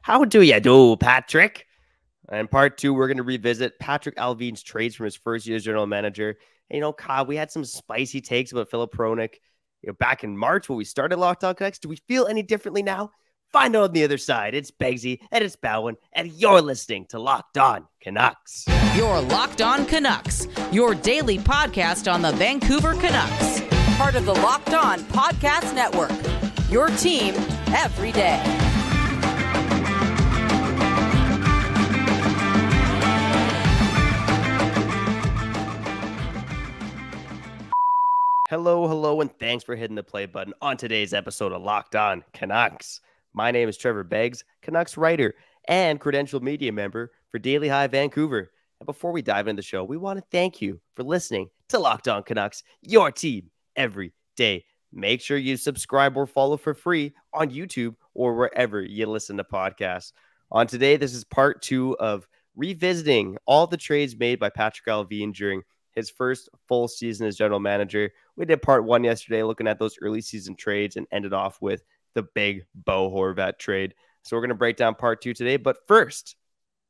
How do you do, Patrick? And part two, we're going to revisit Patrik Allvin's trades from his first year as general manager. And, Kyle, we had some spicy takes about Filip Hronek back in March when we started Locked On Canucks. Do we feel any differently now? Find out on the other side. It's Begsy and it's Bowen, and you're listening to Locked On Canucks. You're Locked On Canucks, your daily podcast on the Vancouver Canucks. Part of the Locked On Podcast Network, your team every day. Hello, and thanks for hitting the play button on today's episode of Locked On Canucks. My name is Trevor Beggs, Canucks writer and credentialed media member for Daily Hive Vancouver. And before we dive into the show, we want to thank you for listening to Locked On Canucks, your team every day. Make sure you subscribe or follow for free on YouTube or wherever you listen to podcasts. On today, this is part two of revisiting all the trades made by Patrik Allvin during his first full season as general manager. We did part one yesterday, looking at those early season trades, and ended off with the big Bo Horvat trade. So we're going to break down part two today. But first,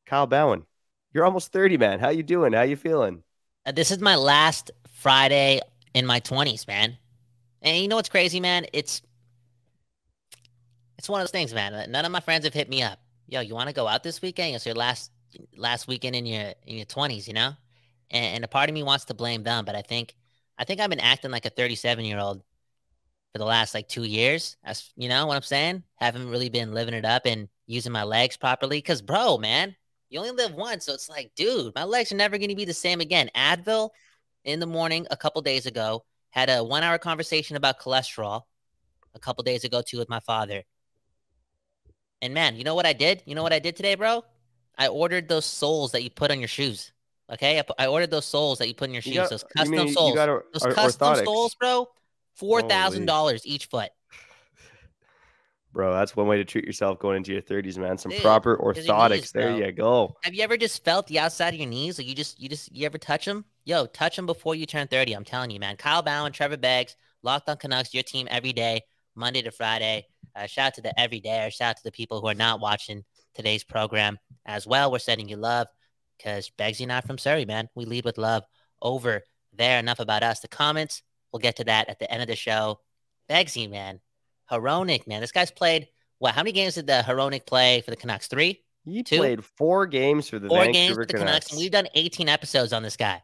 Kyle Bowen, you're almost 30, man. How you doing? How you feeling? This is my last Friday in my 20s, man. And you know what's crazy, man? It's one of those things, man. None of my friends have hit me up. Yo, you want to go out this weekend? It's your last weekend in your 20s, you know? And a part of me wants to blame them, but I think I've been acting like a 37-year-old for the last 2 years. As you know what I'm saying? Haven't really been living it up and using my legs properly. Cause bro, man, you only live once. So it's like, dude, my legs are never going to be the same again. Advil in the morning a couple days ago, had a 1-hour conversation about cholesterol a couple days ago too with my father. And man, you know what I did? You know what I did today, bro? I ordered those soles that you put on your shoes. Okay, I ordered those soles that you put in your shoes. Those custom soles. Those custom soles, bro. $4,000 each foot. Bro, that's one way to treat yourself going into your 30s, man. Some proper orthotics. Knees, there you go. Have you ever just felt the outside of your knees? Like you ever touch them? Yo, touch them before you turn 30. I'm telling you, man. Kyle Bowen, Trevor Beggs, Locked On Canucks, your team every day, Monday to Friday. Shout out to the everydayers. Shout out to the people who are not watching today's program as well. We're sending you love. Because Beggsy and I from Surrey, man. We lead with love over there. Enough about us. The comments, we'll get to that at the end of the show. Beggsy, man. Hronek, man. This guy's played, what? How many games did the Hronek play for the Canucks? 3? He played 4 games for the Vancouver Canucks. And we've done 18 episodes on this guy.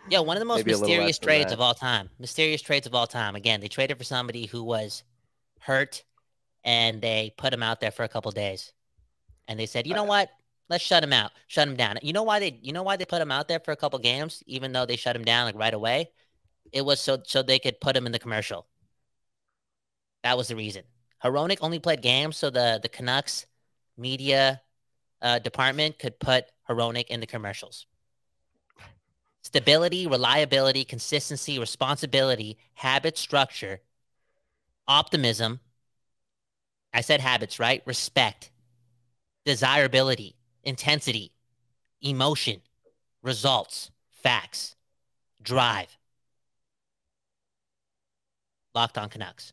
Yo, one of the most mysterious trades of all time. Mysterious trades of all time. Again, they traded for somebody who was hurt, and they put him out there for a couple days. And they said, you know what? Let's shut him out. Shut him down. You know why they put him out there for a couple games, even though they shut him down right away? It was so they could put him in the commercial. That was the reason. Hronek only played games so the Canucks media department could put Hronek in the commercials. Stability, reliability, consistency, responsibility, habit, structure, optimism. I said habits, right? Respect, desirability, intensity, emotion, results, facts, drive. Locked On Canucks.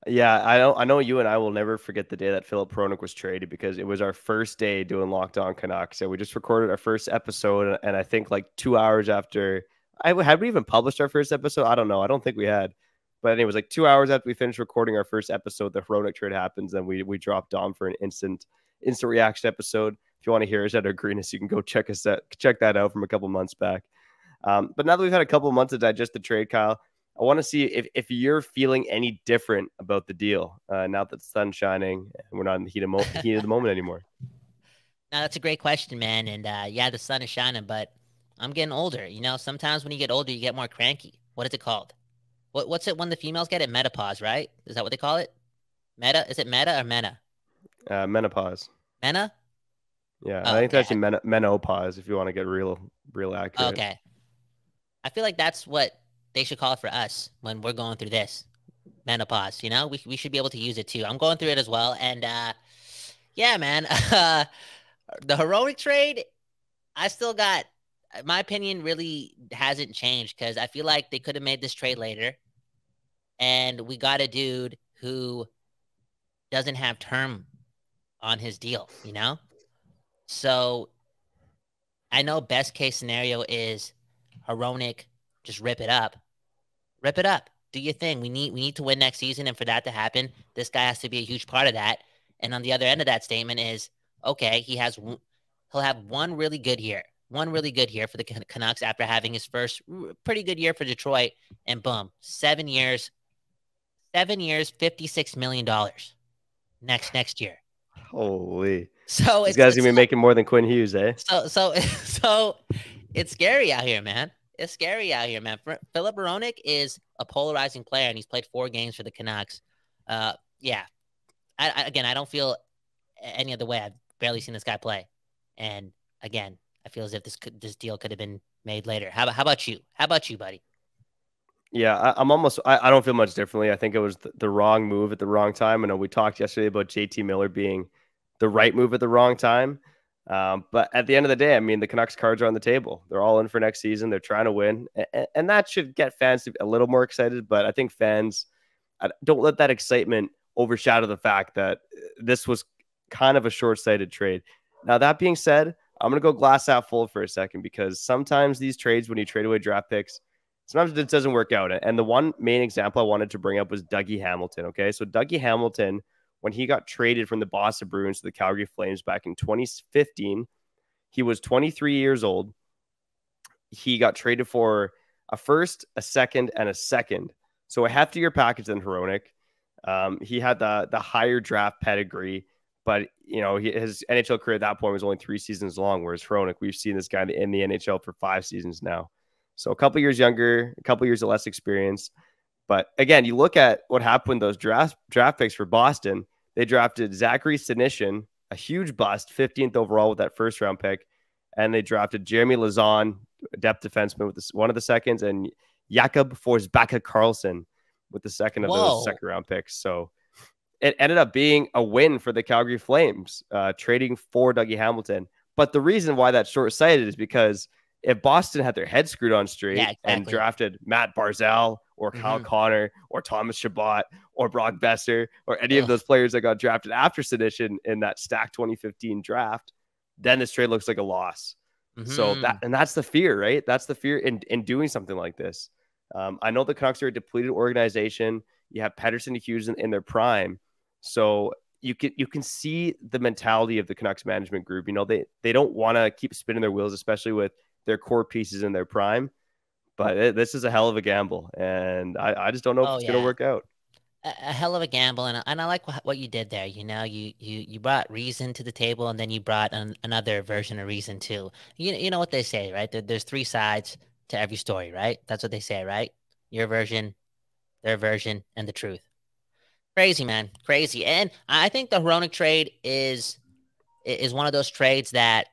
Yeah, I know you and I will never forget the day that Filip Hronek was traded, because it was our first day doing Locked On Canucks. So we just recorded our first episode, and I think 2 hours after, had we even published our first episode? I don't know. I don't think we had. But it was 2 hours after we finished recording our first episode, the Hronek trade happens, and we dropped on for an instant reaction episode. If you want to hear us at our greenness, you can go check that out from a couple months back. But now that we've had a couple months to digest the trade, Kyle, I want to see if you're feeling any different about the deal now that the sun's shining and we're not in the heat of the moment anymore. Now, that's a great question, man. And yeah, the sun is shining, but I'm getting older. You know, sometimes when you get older, you get more cranky. What is it called? What's it when the females get it? Menopause, right? Is that what they call it? Is it meta or mena? Menopause. Mena? Yeah, I think that's actually menopause if you want to get real accurate. Okay. I feel like that's what they should call it for us when we're going through this. Menopause, you know? We should be able to use it too. I'm going through it as well. And yeah, man. The Hronek trade, I still got, my opinion really hasn't changed, because I feel like they could have made this trade later. And we got a dude who doesn't have term on his deal, So I know best case scenario is Hronek, just rip it up. Rip it up. Do your thing. We need to win next season, and for that to happen, this guy has to be a huge part of that. And on the other end of that statement is, okay, he'll have one really good year for the Canucks after having his first pretty good year for Detroit, and boom, 7 years, $56 million next year. Holy! So these guys gonna be making more than Quinn Hughes, eh? So it's scary out here, man. It's scary out here, man. Filip Hronek is a polarizing player, and he's played 4 games for the Canucks. Yeah. I don't feel any other way. I've barely seen this guy play, and again, I feel as if this deal could have been made later. How about you? How about you, buddy? Yeah, I don't feel much differently. I think it was the wrong move at the wrong time. I know we talked yesterday about JT Miller being the right move at the wrong time. But at the end of the day, I mean, the Canucks cards are on the table. They're all in for next season. They're trying to win. And that should get fans a little more excited. But I think fans, don't let that excitement overshadow the fact that this was kind of a short-sighted trade. Now, that being said, I'm going to go glass half full for a second, because sometimes these trades, when you trade away draft picks, sometimes it doesn't work out. And the one main example I wanted to bring up was Dougie Hamilton. Okay, so Dougie Hamilton, when he got traded from the Boston Bruins to the Calgary Flames back in 2015, he was 23 years old. He got traded for a first, a second, and a second. So a heftier package than Hronek. He had the higher draft pedigree, but his NHL career at that point was only 3 seasons long, whereas Hronek, we've seen this guy in the NHL for 5 seasons now. So a couple years younger, a couple years of less experience. But again, you look at what happened with those draft picks for Boston. They drafted Zachary Senyshyn, a huge bust, 15th overall with that first round pick. And they drafted Jeremy Lauzon, depth defenseman, with one of the seconds, and Jakob Forsbacka-Karlsson with the second of those second round picks. So it ended up being a win for the Calgary Flames, trading for Dougie Hamilton. But the reason why that's short-sighted is because if Boston had their head screwed on straight and drafted Matt Barzal or Kyle Connor or Thomas Chabot or Brock Besser or any of those players that got drafted after Senyshyn in that stacked 2015 draft, then this trade looks like a loss. So that's the fear, right? That's the fear in doing something like this. I know the Canucks are a depleted organization. You have Pettersson and Hughes in their prime. So you can see the mentality of the Canucks management group. They don't want to keep spinning their wheels, especially with their core pieces in their prime. But this is a hell of a gamble, and I just don't know if it's going to work out. A hell of a gamble, and I like what you did there. You brought reason to the table, and then you brought another version of reason too. You know what they say, right? There's 3 sides to every story, right? That's what they say, right? Your version, their version, and the truth. Crazy, man, crazy. And I think the Hronek trade is one of those trades that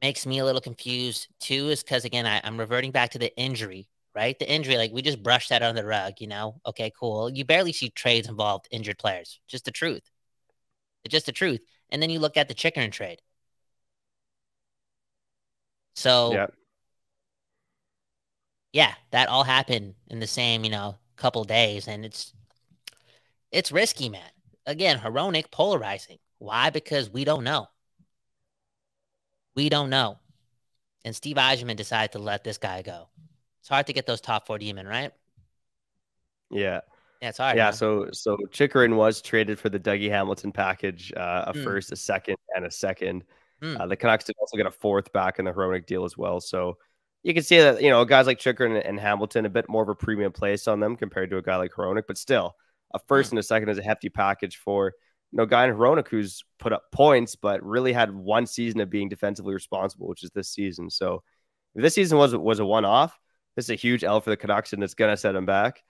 makes me a little confused too, is because, again, I'm reverting back to the injury, right? The injury, like, we just brushed that under the rug, Okay, cool. You barely see trades involved injured players. Just the truth. It's just the truth. And then you look at the Chychrun trade. So, yeah, that all happened in the same, couple days. And it's risky, man. Again, Hronek, polarizing. Why? Because we don't know. We don't know. And Steve Yzerman decided to let this guy go. It's hard to get those top 4 D-men, right? Yeah. Yeah, it's hard. Yeah, man. so Chychrun was traded for the Dougie Hamilton package, a first, a second, and a second. The Canucks did also get a 4th back in the Hronek deal as well. So you can see that, guys like Chychrun and Hamilton, a bit more of a premium place on them compared to a guy like Hronek, but still, a first and a second is a hefty package for guy in Hronek who's put up points, but really had 1 season of being defensively responsible, which is this season. So if this season was a one-off, this is a huge L for the Canucks, and it's going to set them back.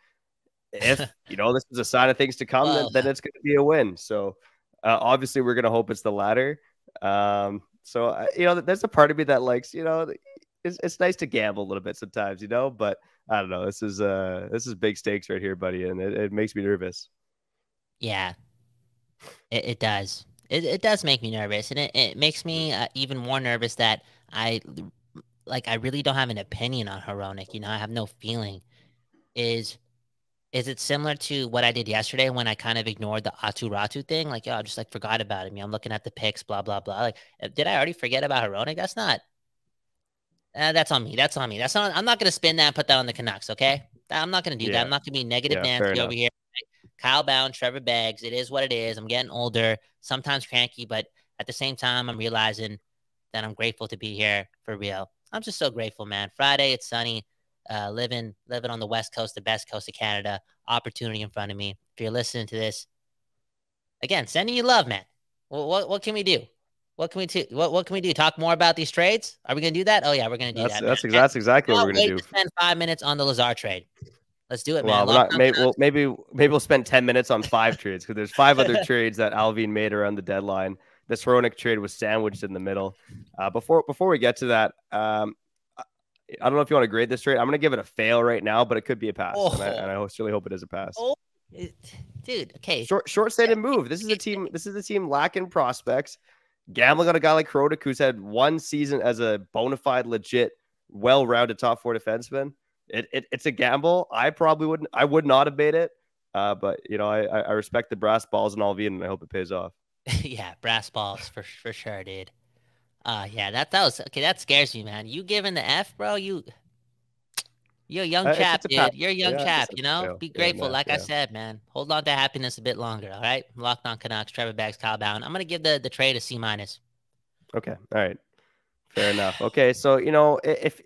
If, this is a sign of things to come, then it's going to be a win. So obviously we're going to hope it's the latter. There's a part of me that likes, it's nice to gamble a little bit sometimes, but I don't know. This is big stakes right here, buddy. And it makes me nervous. Yeah. It does. It does make me nervous, and it makes me even more nervous that I really don't have an opinion on Hronek. I have no feeling. Is it similar to what I did yesterday when I kind of ignored the Atu Ratu thing? Like, yo, I just like forgot about him. I'm looking at the picks, blah, blah, blah. Like, did I already forget about Hronek? That's not. That's on me. That's on me. That's not. I'm not gonna spin that and put that on the Canucks. Okay, I'm not gonna do that. Yeah. I'm not gonna be negative Yeah. Fair Nancy over enough. here. Kyle Bound, Trevor Beggs. It is what it is. I'm getting older, sometimes cranky, but at the same time, I'm realizing that I'm grateful to be here for real. I'm just so grateful, man. Friday, it's sunny. Living on the West Coast, the best coast of Canada. Opportunity in front of me. If you're listening to this, again, sending you love, man. What can we do? What can we do? What can we do? Talk more about these trades? Are we gonna do that? Oh yeah, we're gonna do that. That's Man. exactly what we're gonna do. To spend 5 minutes on the Lazar trade. Let's do it, well, man. Maybe we'll spend 10 minutes on 5 trades because there's 5 other trades that Allvin made around the deadline. This Hronek trade was sandwiched in the middle. Before we get to that, I don't know if you want to grade this trade. I'm going to give it a fail right now, but it could be a pass, and I really hope it is a pass. Dude, okay. Short-sighted move. This is a team lacking prospects. Gambling on a guy like Hronek who's had 1 season as a bona fide, legit, well-rounded top 4 defenseman. It's a gamble. I would not have made it. But I respect the brass balls and Allvin, and I hope it pays off. Yeah, brass balls for sure, dude. Yeah, that was okay. That scares me, man. You giving the F, bro? You're a young chap, dude. You're a young chap, Be grateful. I said, man. Hold on to happiness a bit longer, all right? Locked on Canucks, Trevor Beggs, Kyle Bound. I'm gonna give the trade a C-. Okay, all right. Fair enough. Okay, so if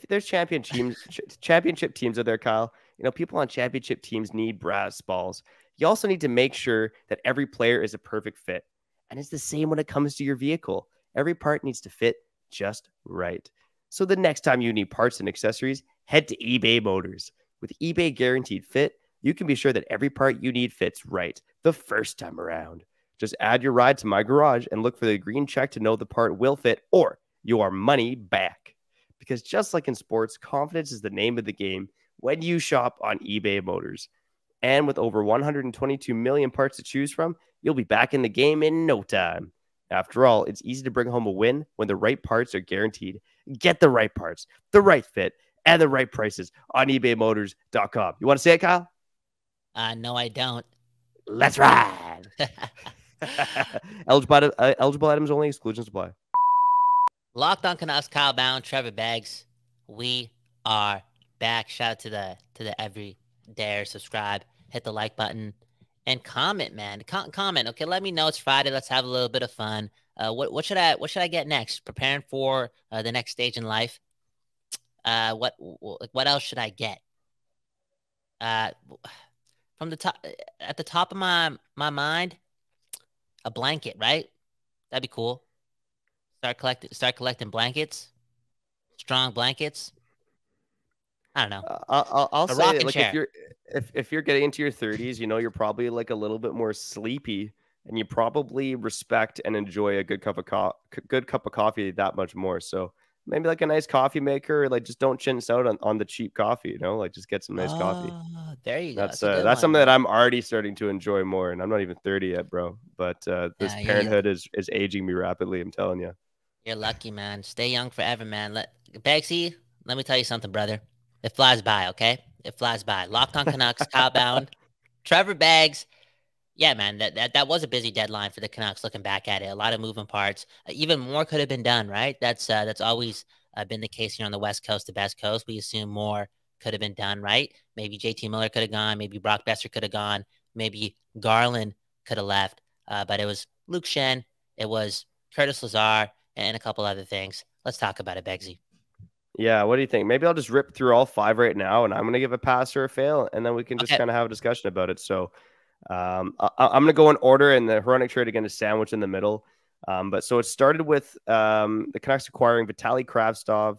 there's championship teams out there, Kyle, people on championship teams need brass balls. You also need to make sure that every player is a perfect fit. And it's the same when it comes to your vehicle. Every part needs to fit just right. So the next time you need parts and accessories, head to eBay Motors. With eBay Guaranteed Fit, you can be sure that every part you need fits right the first time around. Just add your ride to My Garage and look for the green check to know the part will fit or your money back. Because just like in sports, confidence is the name of the game when you shop on eBay Motors. And with over 122 million parts to choose from, you'll be back in the game in no time. After all, it's easy to bring home a win when the right parts are guaranteed. Get the right parts, the right fit, and the right prices on ebaymotors.com. You want to say it, Kyle? No, I don't. Let's ride. Eligible items only, exclusions apply. Locked on Canucks, Kyle Bound, Trevor Beggs. We are back. Shout out to the every dare subscribe, hit the like button, and comment, man. Comment. Okay, let me know it's Friday. Let's have a little bit of fun. What should I get next? Preparing for the next stage in life. What else should I get? From the top, at the top of my mind, a blanket, right? That'd be cool. Start collecting blankets, strong blankets. I don't know. I'll say like if you're getting into your 30s, you're probably like a little bit more sleepy, and you probably respect and enjoy a good cup of coffee that much more. So maybe like a nice coffee maker, like just don't chintz out on the cheap coffee, like just get some nice coffee. There you go. That's something that I'm already starting to enjoy more, and I'm not even 30 yet, bro. But this parenthood is aging me rapidly. I'm telling you. You're lucky, man. Stay young forever, man. Beggsy, let me tell you something, brother. It flies by, okay? It flies by. Locked on Canucks, Kyle Bound, Trevor Beggs. Yeah, man, that was a busy deadline for the Canucks. Looking back at it, a lot of moving parts. Even more could have been done, right? That's always been the case here on the West Coast, the best coast. We assume more could have been done, right? Maybe JT Miller could have gone. Maybe Brock Besser could have gone. Maybe Garland could have left. But it was Luke Schenn. It was Curtis Lazar and a couple other things. Let's talk about it, Beggsy. Yeah, what do you think? Maybe I'll just rip through all 5 right now, and I'm going to give a pass or a fail, and then we can just kind of have a discussion about it. So I'm going to go in order, and the Hronek trade again is sandwiched in the middle. But so it started with the Canucks acquiring Vitaly Kravtsov,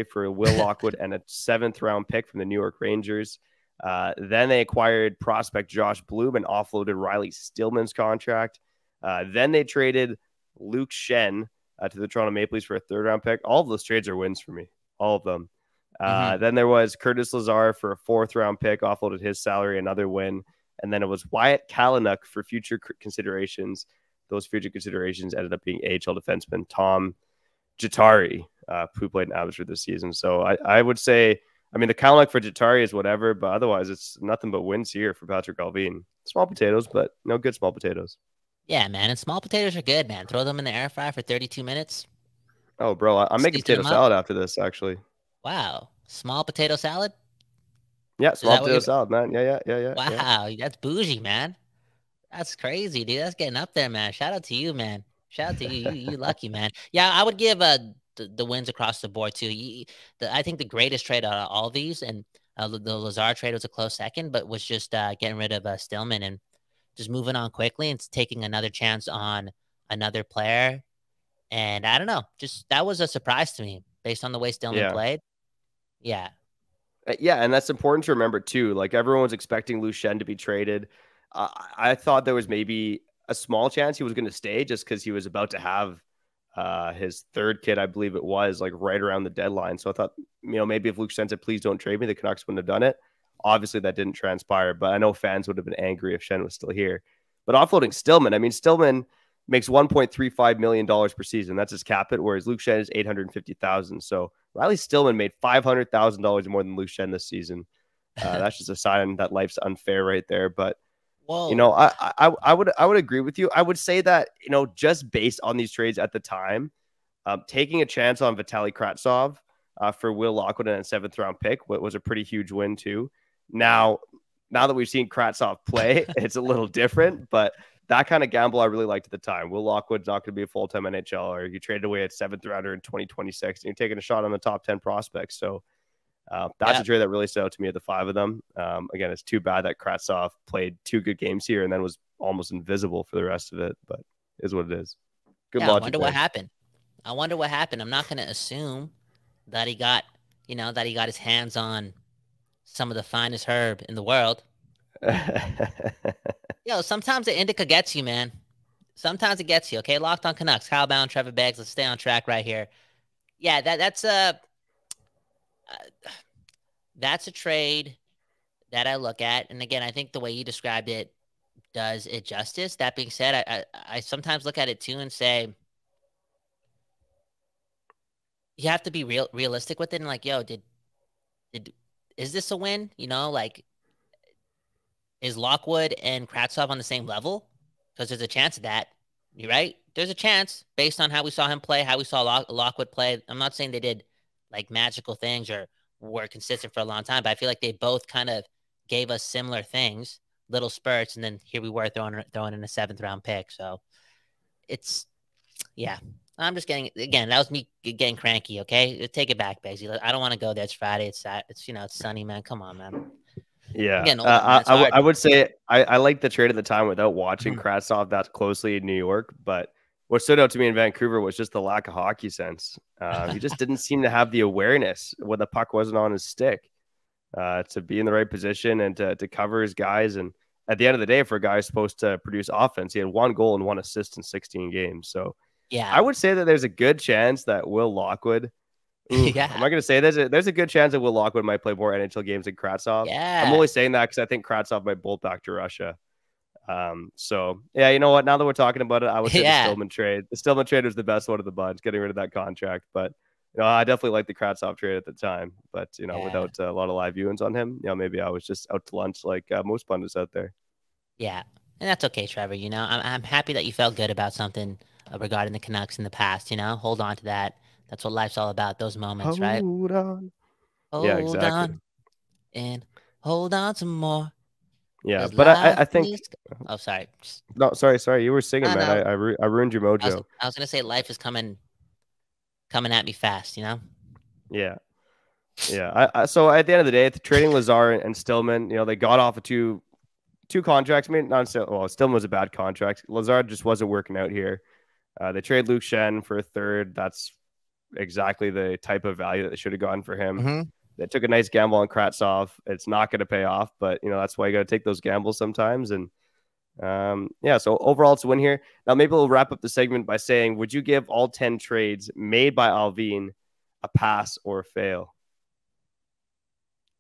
for Will Lockwood and a 7th-round pick from the New York Rangers. Then they acquired prospect Josh Bloom and offloaded Riley Stillman's contract. Then they traded Luke Schenn to the Toronto Maple Leafs for a 3rd-round pick. All of those trades are wins for me. All of them. Then there was Curtis Lazar for a 4th-round pick, offloaded his salary, another win. And then it was Wyatt Kalynuk for future considerations. Those future considerations ended up being AHL defenseman Tom Jatari, who played in Abbotsford this season. So I would say I mean, the count like for Jatari is whatever, but otherwise it's nothing but wins here for Patrik Allvin. Small potatoes, but no good small potatoes. Yeah, man. And small potatoes are good, man. Throw them in the air fryer for 32 minutes. Oh, bro, I'm making Season potato them up. salad after this, actually. Wow. Small potato salad? Yeah, Is small that what potato you're... salad, man. Yeah. Wow, that's bougie, man. That's crazy, dude. That's getting up there, man. Shout out to you, man. Shout out to you. You lucky, man. Yeah, I would give the wins across the board too. I think the greatest trade out of all these, and the Lazar trade was a close second, but was just getting rid of Stillman and just moving on quickly and taking another chance on another player. And I don't know, just that was a surprise to me based on the way Stillman Yeah. played. Yeah. Yeah, and that's important to remember too. Like everyone's expecting Lu Shen to be traded. I thought there was maybe a small chance he was going to stay just because he was about to have his third kid, I believe it was, like right around the deadline. So I thought, maybe if Luke Shen said, please don't trade me, the Canucks wouldn't have done it. Obviously, that didn't transpire, but I know fans would have been angry if Shen was still here. But offloading Stillman, I mean, Stillman makes $1.35 million per season. That's his cap it, whereas Luke Shen is $850,000. So Riley Stillman made $500,000 more than Luke Shen this season. That's just a sign that life's unfair right there. But whoa, I would agree with you. I would say that just based on these trades at the time, taking a chance on Vitaly Kravtsov for Will Lockwood and a 7th round pick was a pretty huge win too. Now that we've seen Kravtsov play, it's a little different, but that kind of gamble I really liked at the time. Will Lockwood's not going to be a full-time NHLer. You traded away at 7th rounder in 2026, and you're taking a shot on the top 10 prospects. So that's a trade that really stood out to me of the 5 of them. Again, it's too bad that Kravtsov played 2 good games here and then was almost invisible for the rest of it, but it is what it is. Good logic. I wonder what happened. I'm not going to assume that he got his hands on some of the finest herb in the world. Sometimes the indica gets you, man. Sometimes it gets you. Okay, Locked on Canucks, Kyle Bound, Trevor Beggs. Let's stay on track right here. Yeah, that's a trade that I look at, and again, I think the way you described it does it justice. That being said, I sometimes look at it too and say you have to be realistic with it, and like, is this a win? Like, is Lockwood and Kravtsov on the same level? Because there's a chance of that. You're right. There's a chance based on how we saw him play, how we saw Lockwood play. I'm not saying they did like magical things or were consistent for a long time, but I feel like they both kind of gave us similar things, little spurts, and then here we were throwing in a 7th round pick. So I'm just that was me getting cranky. Okay, take it back, Begsy. I don't want to go there. It's Friday. It's sunny, man. Come on, man. Yeah, I would say I like the trade at the time without watching Kravtsov that closely in New York. But what stood out to me in Vancouver was just the lack of hockey sense. He just didn't seem to have the awareness when the puck wasn't on his stick to be in the right position and to cover his guys. And at the end of the day, for a guy who's supposed to produce offense, he had 1 goal and 1 assist in 16 games. So yeah, I would say that there's a good chance that Will Lockwood. Am I going to say there's a good chance that Will Lockwood might play more NHL games than Kravtsov? Yeah. I'm only saying that because I think Kravtsov might bolt back to Russia. So, yeah, you know what? Now that we're talking about it, I would say the Stillman trade. The Stillman trade was the best one of the bunch, getting rid of that contract. But, I definitely liked the Kravtsov trade at the time. But, without a lot of live viewings on him, maybe I was just out to lunch like most pundits out there. Yeah, and that's okay, Trevor. I'm happy that you felt good about something regarding the Canucks in the past. Hold on to that. That's what life's all about, those moments, right? Hold on. Hold on. And hold on some more. Yeah, but I think... Oh, sorry. No, sorry. You were singing, man. I ruined your mojo. I was going to say life is coming at me fast, Yeah. Yeah. So at the end of the day, trading Lazar and Stillman, they got off of two contracts. I mean, Stillman was a bad contract. Lazar just wasn't working out here. They trade Luke Shen for a 3rd. That's exactly the type of value that they should have gotten for him. Mm-hmm. They took a nice gamble on Kravtsov. It's not going to pay off, but that's why you got to take those gambles sometimes. And so overall it's a win here. Now maybe we'll wrap up the segment by saying, would you give all 10 trades made by Allvin a pass or a fail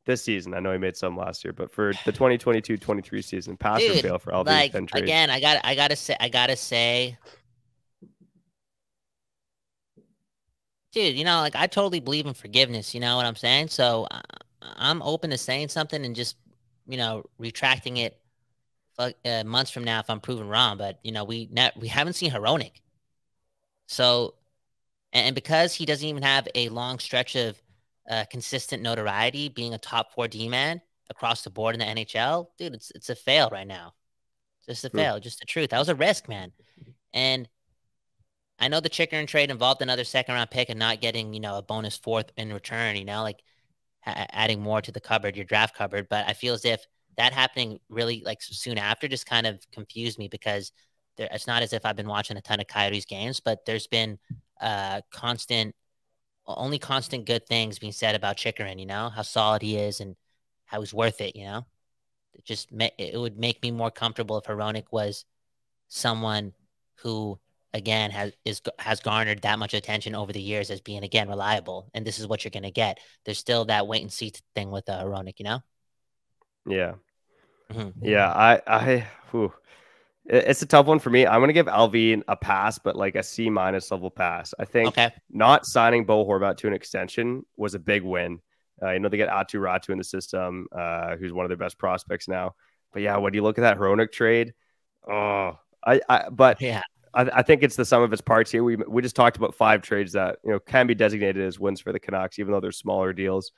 this season? I know he made some last year, but for the 2022-23 season, pass or fail for Allvin? Like, 10 trades. Again, I gotta say, dude, I totally believe in forgiveness. You know what I'm saying? So I'm open to saying something and just, retracting it months from now if I'm proven wrong. But, we haven't seen Hronik. So, and because he doesn't even have a long stretch of consistent notoriety, being a top 4 D-man across the board in the NHL, dude, it's a fail right now. Just a fail, just the truth. That was a risk, man. And I know the Chychrun trade involved another second-round pick and not getting, a bonus 4th in return, like adding more to the cupboard, your draft cupboard. But I feel as if that happening really like soon after just kind of confused me, because it's not as if I've been watching a ton of Coyotes games, but there's been constant good things being said about Chychrun, how solid he is and how he's worth it, it would make me more comfortable if Hronik was someone who, again, has garnered that much attention over the years as being, again, reliable. And this is what you're going to get. There's still that wait and see thing with Hronik, Yeah. Mm-hmm. Yeah. It's a tough one for me. I'm going to give Allvin a pass, but like a C- level pass. I think not signing Bo Horvat to an extension was a big win. They get Atu Ratu in the system, who's one of their best prospects now. But yeah, when you look at that Hronik trade, I think it's the sum of its parts here. We just talked about 5 trades that can be designated as wins for the Canucks, even though they're smaller deals.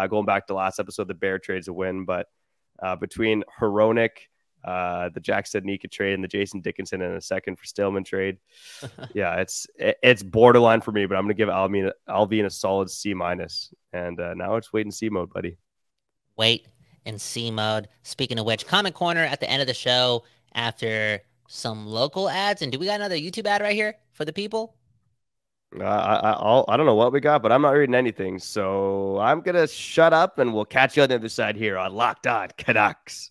Going back to last episode, the Bear trade's a win, but between Hronik, the Jack Sednika trade, and the Jason Dickinson and a second for Stillman trade, yeah, it's borderline for me. But I'm going to give Allvin a solid C-. And now it's wait and see mode, buddy. Wait and see mode. Speaking of which, comment corner at the end of the show after some local ads. And do we got another YouTube ad right here for the people? I don't know what we got, but I'm not reading anything. So I'm going to shut up and we'll catch you on the other side here on Locked On Canucks.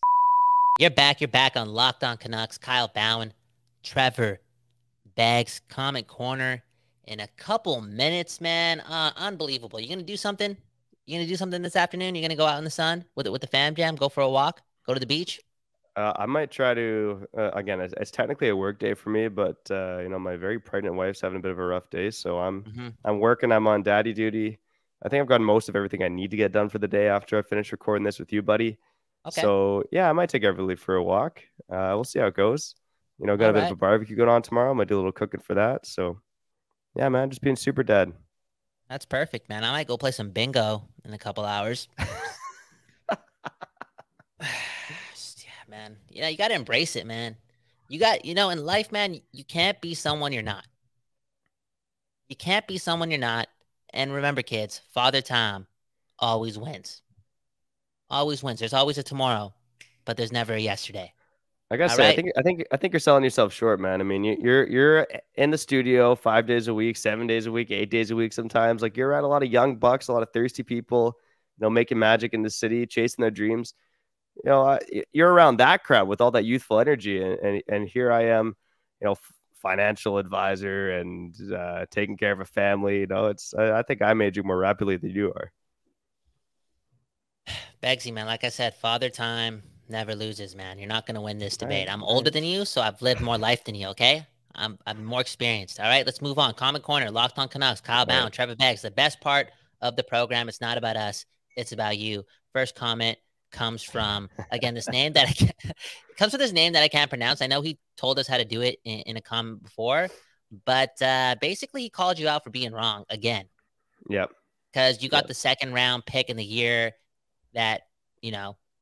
You're back on Locked On Canucks. Kyle Bowen, Trevor Beggs, comment corner in a couple minutes, man. Unbelievable. You going to do something? You going to do something this afternoon? You're going to go out in the sun with the fam jam, go for a walk, go to the beach? I might try to, again, it's technically a work day for me, but, my very pregnant wife's having a bit of a rough day. So I'm working. I'm on daddy duty. I think I've gotten most of everything I need to get done for the day after I finish recording this with you, buddy. Okay. So, yeah, I might take everybody for a walk. We'll see how it goes. Got a bit of a barbecue going on tomorrow. I might do a little cooking for that. So, yeah, man, just being super dad. That's perfect, man. I might go play some bingo in a couple hours. Man, you got to embrace it, man. You got, in life, man, you can't be someone you're not. You can't be someone you're not. And remember, kids, Father Time always wins. Always wins. There's always a tomorrow, but there's never a yesterday. I gotta say, right? I think you're selling yourself short, man. I mean, you're in the studio 5 days a week, 7 days a week, 8 days a week sometimes. Like, you're around a lot of young bucks, a lot of thirsty people, making magic in the city, chasing their dreams. You're around that crowd with all that youthful energy, and here I am, financial advisor and taking care of a family. I think I made you more rapidly than you are. Beggsy, man, like I said, Father Time never loses, man. You're not going to win this debate. I'm older than you, so I've lived more life than you, okay? I'm more experienced. All right, let's move on. Comment corner, Locked On Canucks, Kyle Bound, Trevor Beggs. The best part of the program, it's not about us, it's about you. First comment comes from, again, this name that I can't pronounce. I know he told us how to do it in a comment before, but basically he called you out for being wrong again. Yep. Because you got the second round pick in the year that,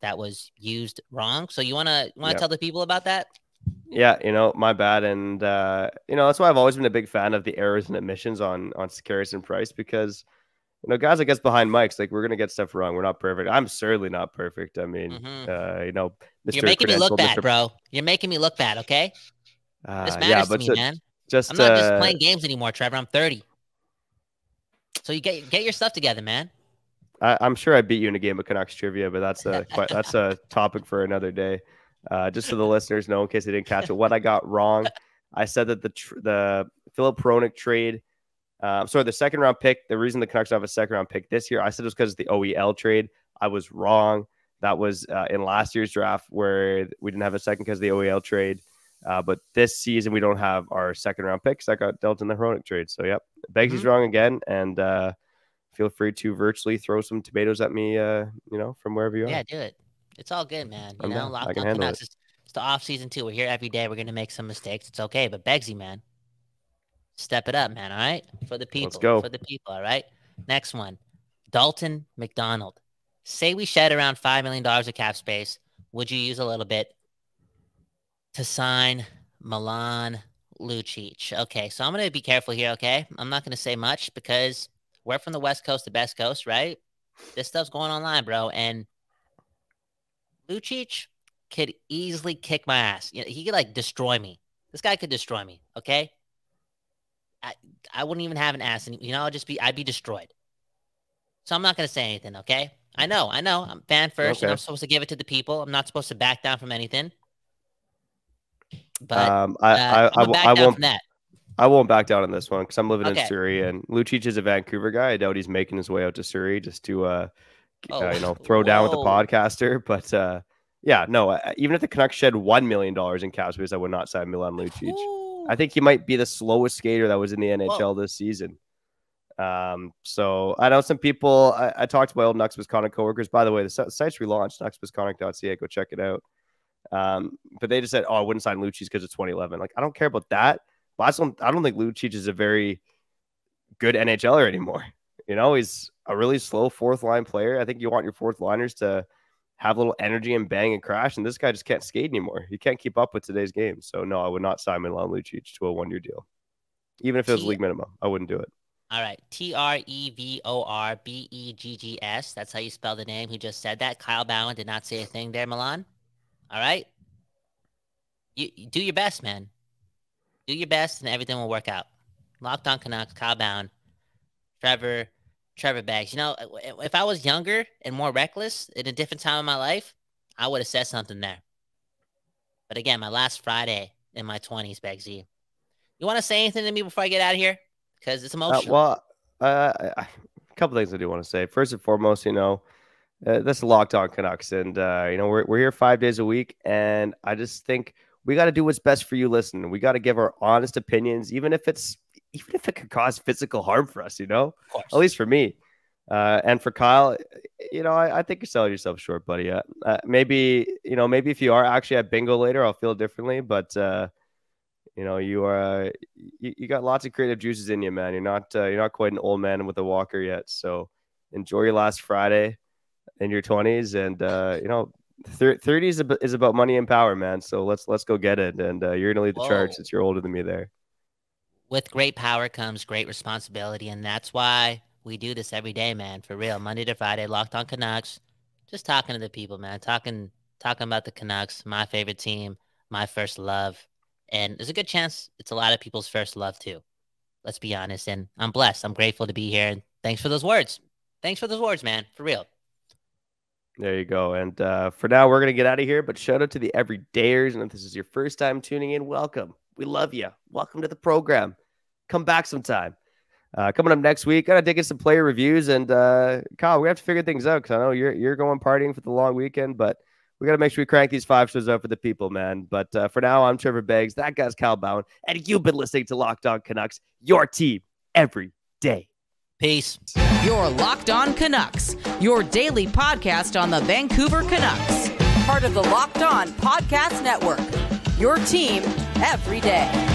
that was used wrong. So you want to tell the people about that? Yeah, my bad. And, that's why I've always been a big fan of the errors and omissions on Sekeres and Price, because, guys, I guess behind mics, like, we're going to get stuff wrong. We're not perfect. I'm certainly not perfect. I mean, Mr. You're making me look bad, bro. You're making me look bad, okay? This matters to me, man. I'm not just playing games anymore, Trevor. I'm 30. So you get your stuff together, man. I'm sure I beat you in a game of Canucks trivia, but that's a topic for another day. Just so the listeners know, in case they didn't catch it, what I got wrong. I said that the Filip Hronik trade, the second round pick, the reason the Canucks don't have a second round pick this year, I said it was because of the OEL trade. I was wrong. That was in last year's draft where we didn't have a second because of the OEL trade. But this season, we don't have our second round picks that got dealt in the Hronik trade. So, yep, Beggsy's wrong again. And feel free to virtually throw some tomatoes at me, from wherever you are. Yeah, do it. It's all good, man. You know, I can handle it. It's the off season too. We're here every day. We're gonna make some mistakes. It's okay. But Begsy, man, step it up, man. All right, for the people. Let's go. For the people. All right. Next one, Dalton McDonald. Say we shed around $5 million of cap space. Would you use a little bit to sign Milan Lucic? Okay, so I'm gonna be careful here. Okay, I'm not gonna say much because we're from the West Coast, the best coast, right? This stuff's going online, bro, and Lucic could easily kick my ass. You know, he could like destroy me. This guy could destroy me. Okay, I wouldn't even have an ass, and I'd be destroyed. So I'm not gonna say anything. Okay, I know. I'm fan first, and I'm supposed to give it to the people. I'm not supposed to back down from anything. But I won't from that. I won't back down on this one because I'm living in Surrey, and Lucic is a Vancouver guy. I doubt he's making his way out to Surrey just to throw down with the podcaster. But even if the Canucks shed $1 million in cap space, I would not sign Milan Lucic. Ooh. I think he might be the slowest skater that was in the NHL this season. So I know some people. I talked to my old Nucks Wisconsin coworkers. By the way, the site's relaunched, nuckswisconsin.ca. Go check it out. But they just said, "Oh, I wouldn't sign Lucic because it's 2011." Like, I don't care about that. But I don't think Lucic is a very good NHLer anymore. You know, he's a really slow fourth line player. I think you want your fourth liners to have a little energy and bang and crash. And this guy just can't skate anymore. He can't keep up with today's game. So no, I would not sign Milan Lucic to a 1-year deal, even if it was league minimum. I wouldn't do it. All right, TrevorBeggs. That's how you spell the name. He just said that. Kyle Bowen did not say a thing there, Milan. All right, you do your best, man. Do your best, and everything will work out. Locked On Canucks, Kyle Bowen, Trevor Beggs. You know, if I was younger and more reckless in a different time of my life, I would have said something there. But again, my last Friday in my 20s, Beggsy. You want to say anything to me before I get out of here? Because it's emotional. A couple things I do want to say. First and foremost, this is Locked On Canucks, and we're here 5 days a week, and I just think we got to do what's best for you listening. We got to give our honest opinions, even if it could cause physical harm for us, at least for me. And for Kyle, I think you're selling yourself short, buddy. Maybe if you are actually at bingo later, I'll feel differently, but you got lots of creative juices in you, man. You're not quite an old man with a walker yet. So enjoy your last Friday in your 20s, and 30 is about money and power, man. So let's go get it. And you're gonna lead the charge since you're older than me there. With great power comes great responsibility, and that's why we do this every day, man. For real, Monday to Friday, Locked On Canucks. Just talking to the people, man. Talking about the Canucks, my favorite team, my first love, and there's a good chance it's a lot of people's first love too. Let's be honest, and I'm blessed. I'm grateful to be here, and thanks for those words. Thanks for those words, man. For real. There you go. And for now, we're going to get out of here. But shout out to the everydayers. And if this is your first time tuning in, welcome. We love you. Welcome to the program. Come back sometime. Coming up next week, got to dig in some player reviews. And Kyle, we have to figure things out because I know you're going partying for the long weekend. But we got to make sure we crank these 5 shows out for the people, man. But for now, I'm Trevor Beggs. That guy's Kyle Bowen. And you've been listening to Locked On Canucks, your team every day. Peace. You're Locked On Canucks, your daily podcast on the Vancouver Canucks. Part of the Locked On Podcast Network, your team every day.